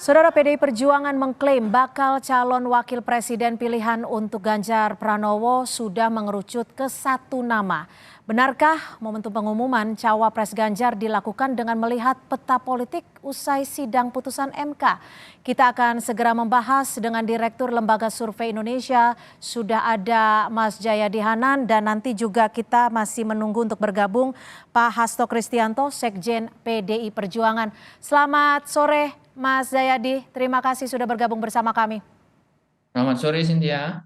Saudara PDI Perjuangan mengklaim bakal calon wakil presiden pilihan untuk Ganjar Pranowo sudah mengerucut ke satu nama. Benarkah momentum pengumuman cawapres Ganjar dilakukan dengan melihat peta politik usai sidang putusan MK? Kita akan segera membahas dengan Direktur Lembaga Survei Indonesia. Sudah ada Mas Jayadi Hanan dan nanti juga kita masih menunggu untuk bergabung Pak Hasto Kristianto, Sekjen PDI Perjuangan. Selamat sore Mas Jayadi, terima kasih sudah bergabung bersama kami. Selamat sore, Cynthia.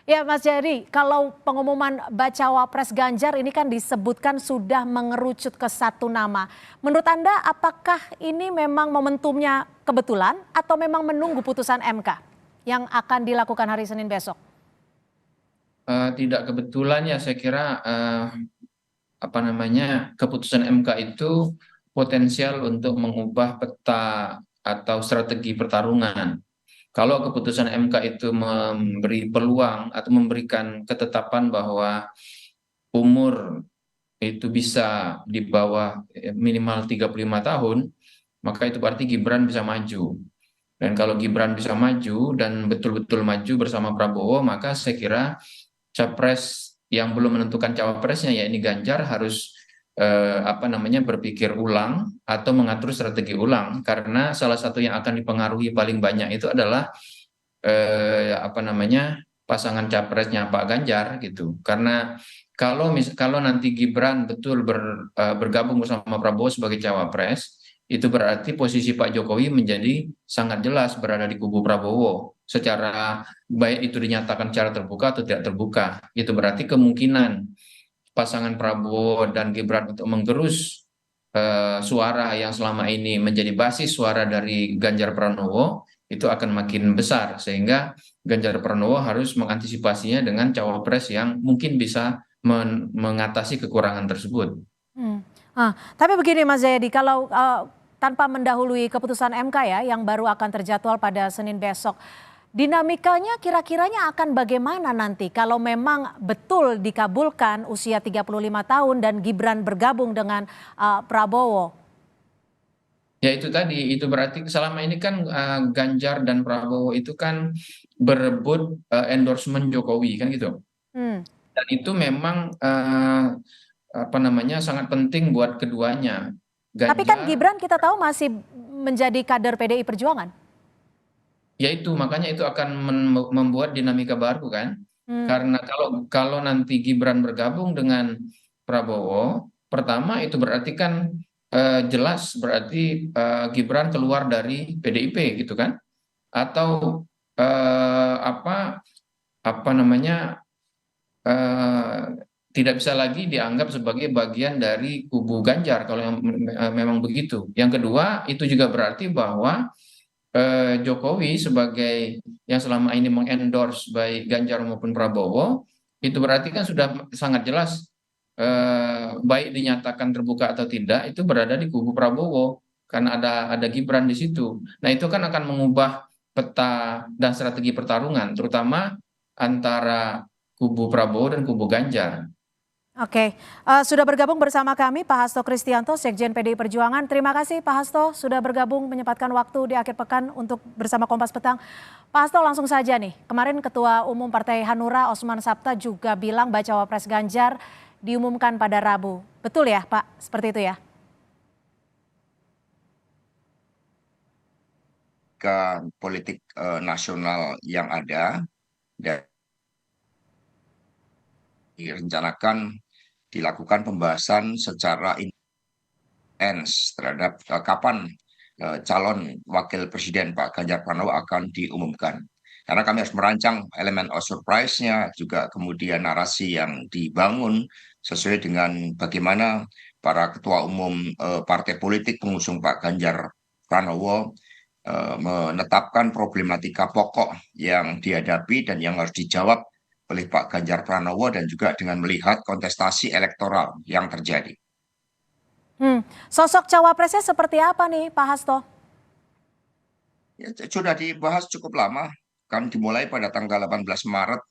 Ya Mas Jayadi, kalau pengumuman bacawa pres Ganjar ini kan disebutkan sudah mengerucut ke satu nama. Menurut Anda apakah ini memang momentumnya kebetulan atau memang menunggu putusan MK yang akan dilakukan hari Senin besok? Tidak kebetulan ya, saya kira keputusan MK itu potensial untuk mengubah peta atau strategi pertarungan. Kalau keputusan MK itu memberi peluang atau memberikan ketetapan bahwa umur itu bisa di bawah minimal 35 tahun, maka itu berarti Gibran bisa maju. Dan kalau Gibran bisa maju dan betul-betul maju bersama Prabowo, maka saya kira capres yang belum menentukan cawapresnya, ya ini Ganjar, harus berpikir ulang atau mengatur strategi ulang, karena salah satu yang akan dipengaruhi paling banyak itu adalah pasangan capresnya Pak Ganjar gitu. Karena kalau nanti Gibran betul bergabung bersama Prabowo sebagai cawapres, itu berarti posisi Pak Jokowi menjadi sangat jelas berada di kubu Prabowo. Secara baik itu dinyatakan secara terbuka atau tidak terbuka. Itu berarti kemungkinan pasangan Prabowo dan Gibran untuk menggerus suara yang selama ini menjadi basis suara dari Ganjar Pranowo itu akan makin besar, sehingga Ganjar Pranowo harus mengantisipasinya dengan cawapres yang mungkin bisa mengatasi kekurangan tersebut. Tapi begini Mas Jayadi, kalau tanpa mendahului keputusan MK ya yang baru akan terjadwal pada Senin besok, dinamikanya kira-kiranya akan bagaimana nanti kalau memang betul dikabulkan usia 35 tahun dan Gibran bergabung dengan Prabowo? Ya itu tadi, itu berarti selama ini kan Ganjar dan Prabowo itu kan berebut endorsement Jokowi kan gitu. Hmm. Dan itu memang sangat penting buat keduanya. Tapi kan Ganjar, Gibran kita tahu masih menjadi kader PDI Perjuangan. yaitu makanya itu akan membuat dinamika baru kan. Hmm. Karena kalau kalau nanti Gibran bergabung dengan Prabowo, pertama itu berarti kan jelas berarti Gibran keluar dari PDIP gitu kan. Atau eh, apa apa namanya eh, tidak bisa lagi dianggap sebagai bagian dari kubu Ganjar kalau yang memang begitu. Yang kedua, itu juga berarti bahwa Jokowi sebagai yang selama ini mengendorse baik Ganjar maupun Prabowo, itu berarti kan sudah sangat jelas, baik dinyatakan terbuka atau tidak itu berada di kubu Prabowo karena ada Gibran di situ. Nah, itu kan akan mengubah peta dan strategi pertarungan terutama antara kubu Prabowo dan kubu Ganjar. Oke, sudah bergabung bersama kami Pak Hasto Kristianto, Sekjen PDI Perjuangan. Terima kasih Pak Hasto sudah bergabung menyempatkan waktu di akhir pekan untuk bersama Kompas Petang. Pak Hasto langsung saja nih, kemarin Ketua Umum Partai Hanura Osman Sabta juga bilang bacawa pres Ganjar diumumkan pada Rabu. Betul ya Pak, seperti itu ya? Politik nasional yang ada dan direncanakan dilakukan pembahasan secara intens terhadap kapan calon wakil presiden Pak Ganjar Pranowo akan diumumkan. Karena kami harus merancang elemen of surprise-nya, juga kemudian narasi yang dibangun sesuai dengan bagaimana para ketua umum partai politik pengusung Pak Ganjar Pranowo menetapkan problematika pokok yang dihadapi dan yang harus dijawab oleh Pak Ganjar Pranowo, dan juga dengan melihat kontestasi elektoral yang terjadi. Sosok cawapresnya seperti apa nih Pak Hasto? Ya, sudah dibahas cukup lama, kan dimulai pada tanggal 18 Maret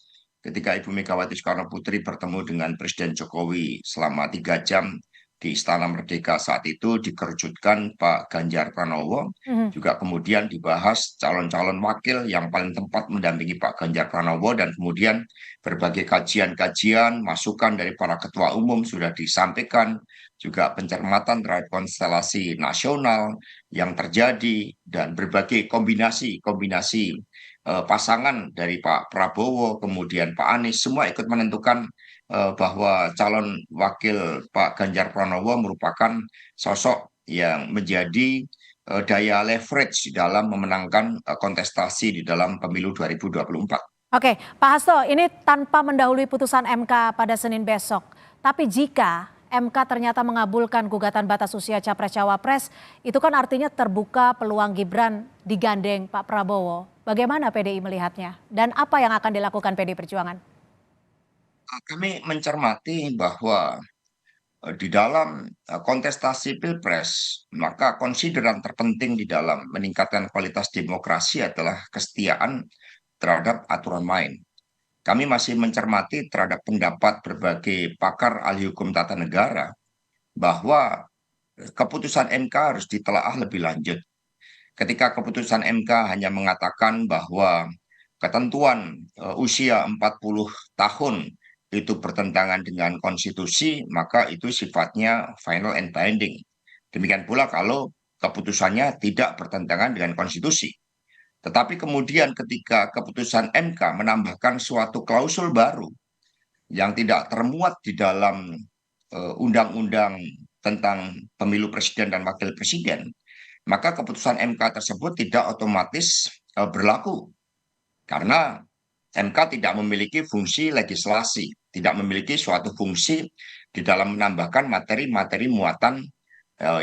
ketika Ibu Megawati Soekarno Putri bertemu dengan Presiden Jokowi selama 3 jam di Istana Merdeka saat itu dikerucutkan Pak Ganjar Pranowo, Mhm. juga kemudian dibahas calon-calon wakil yang paling tepat mendampingi Pak Ganjar Pranowo, dan kemudian berbagai kajian-kajian, masukan dari para ketua umum sudah disampaikan, juga pencermatan terhadap konstelasi nasional yang terjadi, dan berbagai kombinasi pasangan dari Pak Prabowo, kemudian Pak Anies, semua ikut menentukan bahwa calon wakil Pak Ganjar Pranowo merupakan sosok yang menjadi daya leverage di dalam memenangkan kontestasi di dalam pemilu 2024. Oke, Pak Hasto, ini tanpa mendahului putusan MK pada Senin besok. Tapi jika MK ternyata mengabulkan gugatan batas usia Capres-Cawapres, itu kan artinya terbuka peluang Gibran digandeng Pak Prabowo. Bagaimana PDI melihatnya? Dan apa yang akan dilakukan PDI Perjuangan? Kami mencermati bahwa di dalam kontestasi Pilpres, maka konsideran terpenting di dalam meningkatkan kualitas demokrasi adalah kesetiaan terhadap aturan main. Kami masih mencermati terhadap pendapat berbagai pakar ahli hukum tata negara bahwa keputusan MK harus ditelaah lebih lanjut. Ketika keputusan MK hanya mengatakan bahwa ketentuan usia 40 tahun itu bertentangan dengan konstitusi, maka itu sifatnya final and binding. Demikian pula kalau keputusannya tidak bertentangan dengan konstitusi. Tetapi kemudian ketika keputusan MK menambahkan suatu klausul baru yang tidak termuat di dalam undang-undang tentang pemilu presiden dan wakil presiden, maka keputusan MK tersebut tidak otomatis berlaku karena MK tidak memiliki fungsi legislasi, tidak memiliki suatu fungsi di dalam menambahkan materi-materi muatan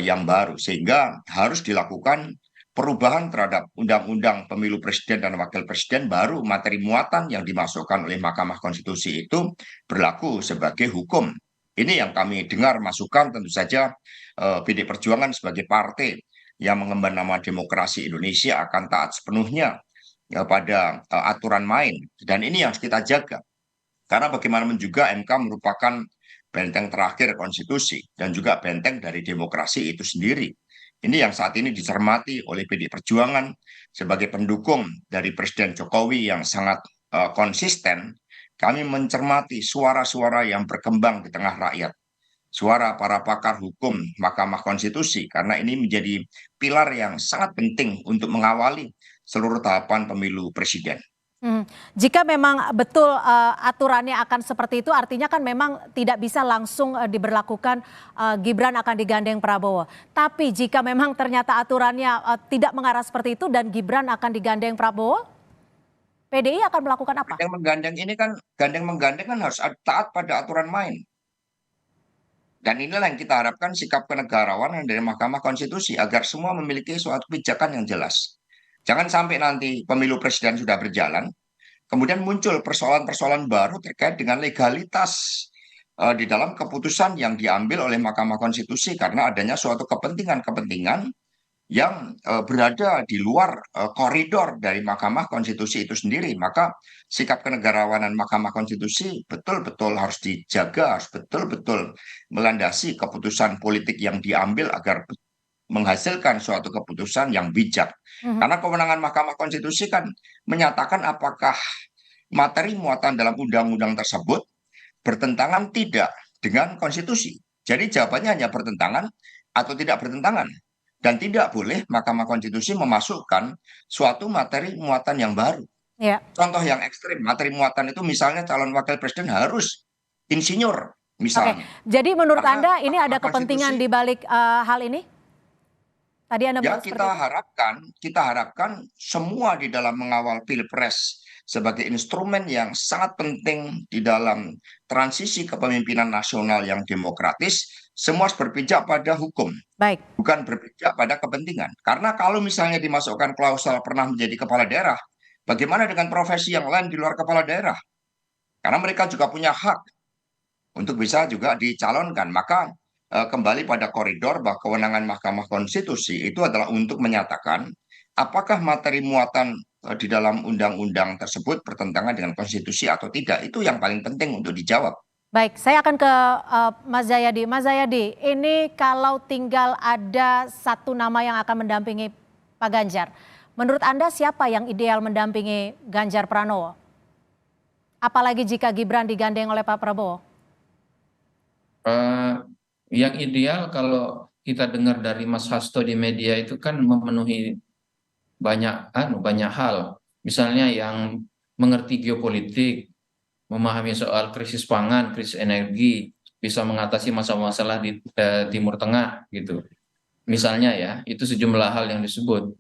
yang baru, sehingga harus dilakukan perubahan terhadap undang-undang pemilu presiden dan wakil presiden, baru materi muatan yang dimasukkan oleh Mahkamah Konstitusi itu berlaku sebagai hukum. Ini yang kami dengar masukan, tentu saja PD Perjuangan sebagai partai yang mengemban nama demokrasi Indonesia akan taat sepenuhnya pada aturan main. Dan ini yang harus kita jaga. Karena bagaimanapun juga MK merupakan benteng terakhir konstitusi dan juga benteng dari demokrasi itu sendiri. Ini yang saat ini dicermati oleh PD Perjuangan sebagai pendukung dari Presiden Jokowi yang sangat konsisten. Kami mencermati suara-suara yang berkembang di tengah rakyat, suara para pakar hukum Mahkamah Konstitusi, karena ini menjadi pilar yang sangat penting untuk mengawali seluruh tahapan pemilu presiden. Jika memang betul aturannya akan seperti itu, artinya kan memang tidak bisa langsung diberlakukan Gibran akan digandeng Prabowo. Tapi jika memang ternyata aturannya tidak mengarah seperti itu dan Gibran akan digandeng Prabowo, PDI akan melakukan apa? Gandeng menggandeng kan harus taat pada aturan main. Dan inilah yang kita harapkan sikap kenegarawanan dari Mahkamah Konstitusi agar semua memiliki suatu pijakan yang jelas. Jangan sampai nanti pemilu presiden sudah berjalan, kemudian muncul persoalan-persoalan baru terkait dengan legalitas di dalam keputusan yang diambil oleh Mahkamah Konstitusi karena adanya suatu kepentingan-kepentingan yang berada di luar koridor dari Mahkamah Konstitusi itu sendiri. Maka sikap kenegarawanan Mahkamah Konstitusi betul-betul harus dijaga, harus betul-betul melandasi keputusan politik yang diambil agar menghasilkan suatu keputusan yang bijak. Karena kewenangan Mahkamah Konstitusi kan menyatakan apakah materi muatan dalam undang-undang tersebut bertentangan tidak dengan konstitusi. Jadi jawabannya hanya bertentangan atau tidak bertentangan. Dan tidak boleh Mahkamah Konstitusi memasukkan suatu materi muatan yang baru. Ya. Contoh yang ekstrim, materi muatan itu misalnya calon wakil presiden harus insinyur, Oke, misalnya. jadi menurut Karena Anda ini ada Mahkamah kepentingan Konstitusi, di balik hal ini? Tadi Anda ya bilang seperti itu. kita harapkan semua di dalam mengawal Pilpres sebagai instrumen yang sangat penting di dalam transisi kepemimpinan nasional yang demokratis, semua harus berpijak pada hukum, Baik. bukan berpijak pada kepentingan. Karena kalau misalnya dimasukkan klausul pernah menjadi kepala daerah, bagaimana dengan profesi yang lain di luar kepala daerah? Karena mereka juga punya hak untuk bisa juga dicalonkan. Maka kembali pada koridor bahwa kewenangan Mahkamah Konstitusi itu adalah untuk menyatakan apakah materi muatan di dalam undang-undang tersebut bertentangan dengan konstitusi atau tidak. Itu yang paling penting untuk dijawab. Baik, saya akan ke Mas Jayadi. Mas Jayadi, ini kalau tinggal ada satu nama yang akan mendampingi Pak Ganjar, menurut Anda siapa yang ideal mendampingi Ganjar Pranowo? Apalagi jika Gibran digandeng oleh Pak Prabowo? Eh, yang ideal kalau kita dengar dari Mas Hasto di media itu kan memenuhi banyak hal. Misalnya yang mengerti geopolitik, memahami soal krisis pangan, krisis energi, bisa mengatasi masalah-masalah di Timur Tengah gitu. Misalnya ya, itu sejumlah hal yang disebut.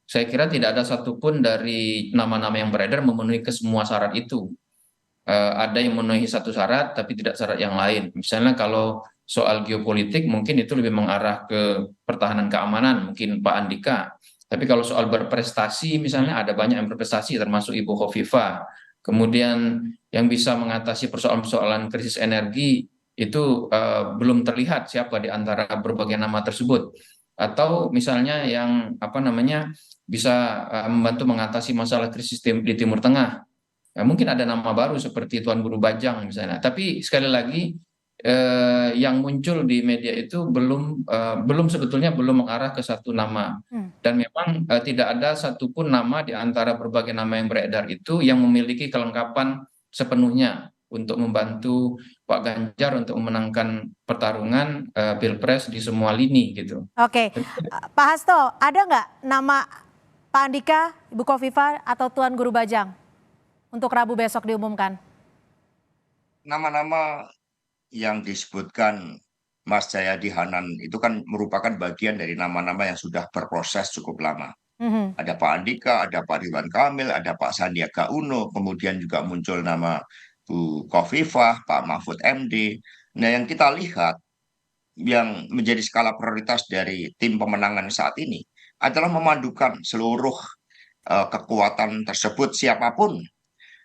Saya kira tidak ada satupun dari nama-nama yang beredar memenuhi ke semua syarat itu. Ada yang memenuhi satu syarat tapi tidak syarat yang lain. Misalnya kalau soal geopolitik mungkin itu lebih mengarah ke pertahanan keamanan, mungkin Pak Andika. Tapi kalau soal berprestasi misalnya ada banyak yang berprestasi termasuk Ibu Khofifah. Kemudian yang bisa mengatasi persoalan-persoalan krisis energi itu belum terlihat siapa di antara berbagai nama tersebut. Atau misalnya yang apa namanya bisa membantu mengatasi masalah krisis di Timur Tengah. Mungkin ada nama baru seperti Tuan Guru Bajang misalnya. Tapi sekali lagi yang muncul di media itu belum sebetulnya belum mengarah ke satu nama. Dan memang tidak ada satupun nama di antara berbagai nama yang beredar itu yang memiliki kelengkapan sepenuhnya untuk membantu Pak Ganjar untuk memenangkan pertarungan Pilpres di semua lini gitu. Oke, Pak Hasto, ada nggak nama Pak Andika, Ibu Khofifah, atau Tuan Guru Bajang untuk Rabu besok diumumkan? Nama-nama yang disebutkan Mas Jayadi Hanan itu kan merupakan bagian dari nama-nama yang sudah berproses cukup lama. Mhm. Ada Pak Andika, ada Pak Ridwan Kamil, ada Pak Sandiaga Uno, kemudian juga muncul nama Bu Khofifah, Pak Mahfud MD. Nah, yang kita lihat yang menjadi skala prioritas dari tim pemenangan saat ini adalah memadukan seluruh kekuatan tersebut siapapun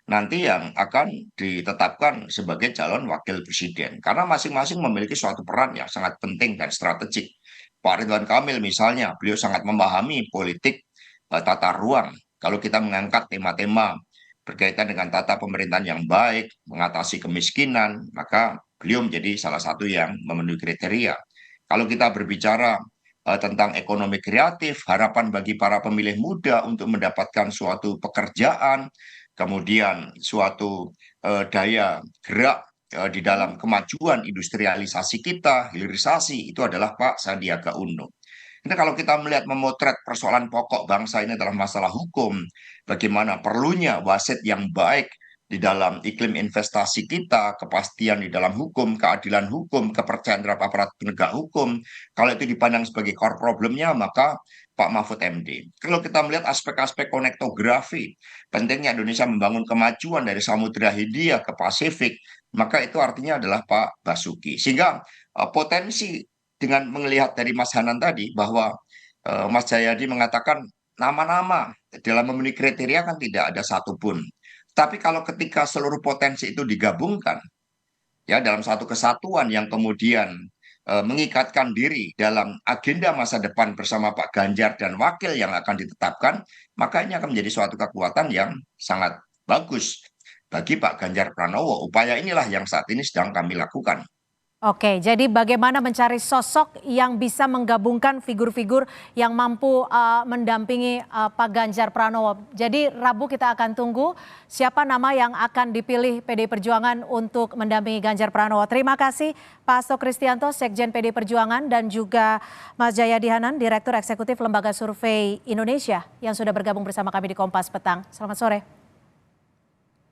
nanti yang akan ditetapkan sebagai calon wakil presiden. Karena masing-masing memiliki suatu peran yang sangat penting dan strategik. Pak Ridwan Kamil misalnya, beliau sangat memahami politik tata ruang. Kalau kita mengangkat tema-tema berkaitan dengan tata pemerintahan yang baik, mengatasi kemiskinan, maka beliau menjadi salah satu yang memenuhi kriteria. Kalau kita berbicara tentang ekonomi kreatif, harapan bagi para pemilih muda untuk mendapatkan suatu pekerjaan, kemudian suatu daya gerak di dalam kemajuan industrialisasi kita, hilirisasi, itu adalah Pak Sandiaga Uno. Ini kalau kita melihat memotret persoalan pokok bangsa ini adalah masalah hukum, bagaimana perlunya wasit yang baik di dalam iklim investasi kita, kepastian di dalam hukum, keadilan hukum, kepercayaan terhadap aparat penegak hukum. Kalau itu dipandang sebagai core problemnya, maka Pak Mahfud MD. Kalau kita melihat aspek-aspek konektografi, pentingnya Indonesia membangun kemajuan dari Samudra Hindia ke Pasifik, maka itu artinya adalah Pak Basuki. Sehingga potensi dengan melihat dari Mas Hanan tadi bahwa Mas Jayadi mengatakan nama-nama dalam memenuhi kriteria kan tidak ada satupun. Tapi kalau ketika seluruh potensi itu digabungkan ya dalam satu kesatuan yang kemudian mengikatkan diri dalam agenda masa depan bersama Pak Ganjar dan wakil yang akan ditetapkan, maka ini akan menjadi suatu kekuatan yang sangat bagus bagi Pak Ganjar Pranowo. Upaya inilah yang saat ini sedang kami lakukan. Oke, jadi bagaimana mencari sosok yang bisa menggabungkan figur-figur yang mampu mendampingi Pak Ganjar Pranowo. Jadi Rabu kita akan tunggu siapa nama yang akan dipilih PDI Perjuangan untuk mendampingi Ganjar Pranowo. Terima kasih Pak Hasto Kristianto, Sekjen PDI Perjuangan, dan juga Mas Jayadi Hanan, Direktur Eksekutif Lembaga Survei Indonesia yang sudah bergabung bersama kami di Kompas Petang. Selamat sore.